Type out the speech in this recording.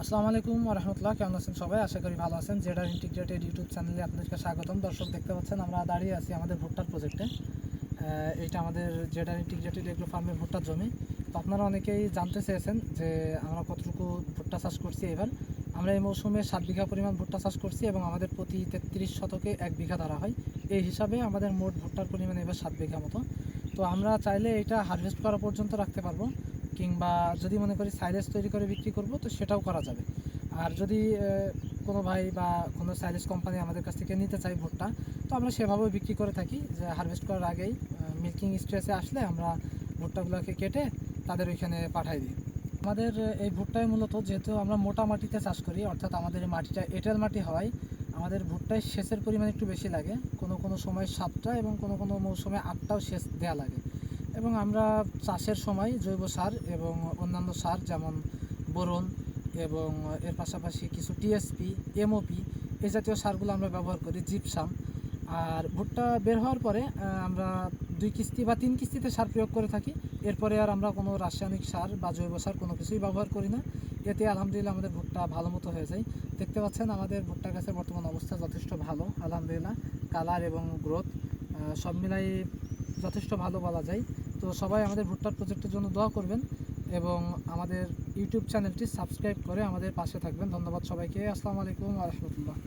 আসসালামু আলাইকুম ওয়া রাহমাতুল্লাহ। কেমন আছেন সবাই? আশা করি ভালো আছেন। জেডার ইন্টিগ্রেটেড ইউটিউব চ্যানেলে আপনাদেরকে স্বাগতম। দর্শক, দেখতে পাচ্ছেন আমরা দাঁড়িয়ে আছি আমাদের ভুট্টার প্রজেক্টে। এইটা আমাদের জেডার ইন্টিগ্রেটেড এগ্রো ফার্মের ভুট্টার জমি। তো আপনারা অনেকেই জানতে চেয়েছেন যে আমরা কতটুকু ভুট্টা চাষ করছি। এবার আমরা এই মৌসুমে 7 বিঘা পরিমাণ ভুট্টা চাষ করছি এবং আমাদের প্রতি 33 শতকে 1 বিঘা ধরা হয়। এই হিসাবে আমাদের মোট ভুট্টার পরিমাণ এবার 7 বিঘা মতো। তো আমরা চাইলে এটা হারভেস্ট করা পর্যন্ত রাখতে পারবো, কিংবা যদি মনে করি সাইলেজ তৈরি করে বিক্রি করব তো সেটাও করা যাবে। আর যদি কোনো ভাই বা কোনো সাইলেজ কোম্পানি আমাদের কাছ থেকে নিতে চাই ভুট্টা, তো আমরা সেভাবেও বিক্রি করে থাকি যে হারভেস্ট করার আগেই মিল্কিং স্টেজে আসলে আমরা ভুট্টাগুলোকে কেটে তাদের ওইখানে পাঠাই দিই। আমাদের এই ভুট্টায় মূলত যেহেতু আমরা মোটা মাটিতে চাষ করি, অর্থাৎ আমাদের এই মাটিটা এঁটেল মাটি হওয়ায় আমাদের ভুট্টায় সেচের পরিমাণ একটু বেশি লাগে। কোনো সময় 7টা এবং কোনো মৌসুমে 8টাও সেচ দেওয়া লাগে। এবং আমরা চাষের সময় জৈব সার এবং অন্যান্য সার যেমন বোরন এবং এর পাশাপাশি কিছু টিএসপি, এমওপি এই জাতীয় সারগুলো আমরা ব্যবহার করি, জিপসাম। আর ভুট্টা বের হওয়ার পরে আমরা 2 কিস্তি বা 3 কিস্তিতে সার প্রয়োগ করে থাকি। এরপরে আর আমরা কোনো রাসায়নিক সার বা জৈব সার কোনো কিছুই ব্যবহার করি না। এতে আলহামদুলিল্লাহ আমাদের ভুট্টা ভালো মতো হয়ে যায়। দেখতে পাচ্ছেন আমাদের ভুট্টা গাছের বর্তমান অবস্থা যথেষ্ট ভালো আলহামদুলিল্লাহ। কালার এবং গ্রোথ সব মিলাই যথেষ্ট ভালো বলা যায়। তো সবাই আমাদের ভুট্টার প্রজেক্টের জন্য দোয়া করবেন এবং আমাদের ইউটিউব চ্যানেলটি সাবস্ক্রাইব করে আমাদের পাশে থাকবেন। ধন্যবাদ সবাইকে। আসসালামু আলাইকুম ওয়া রাহমাতুল্লাহ।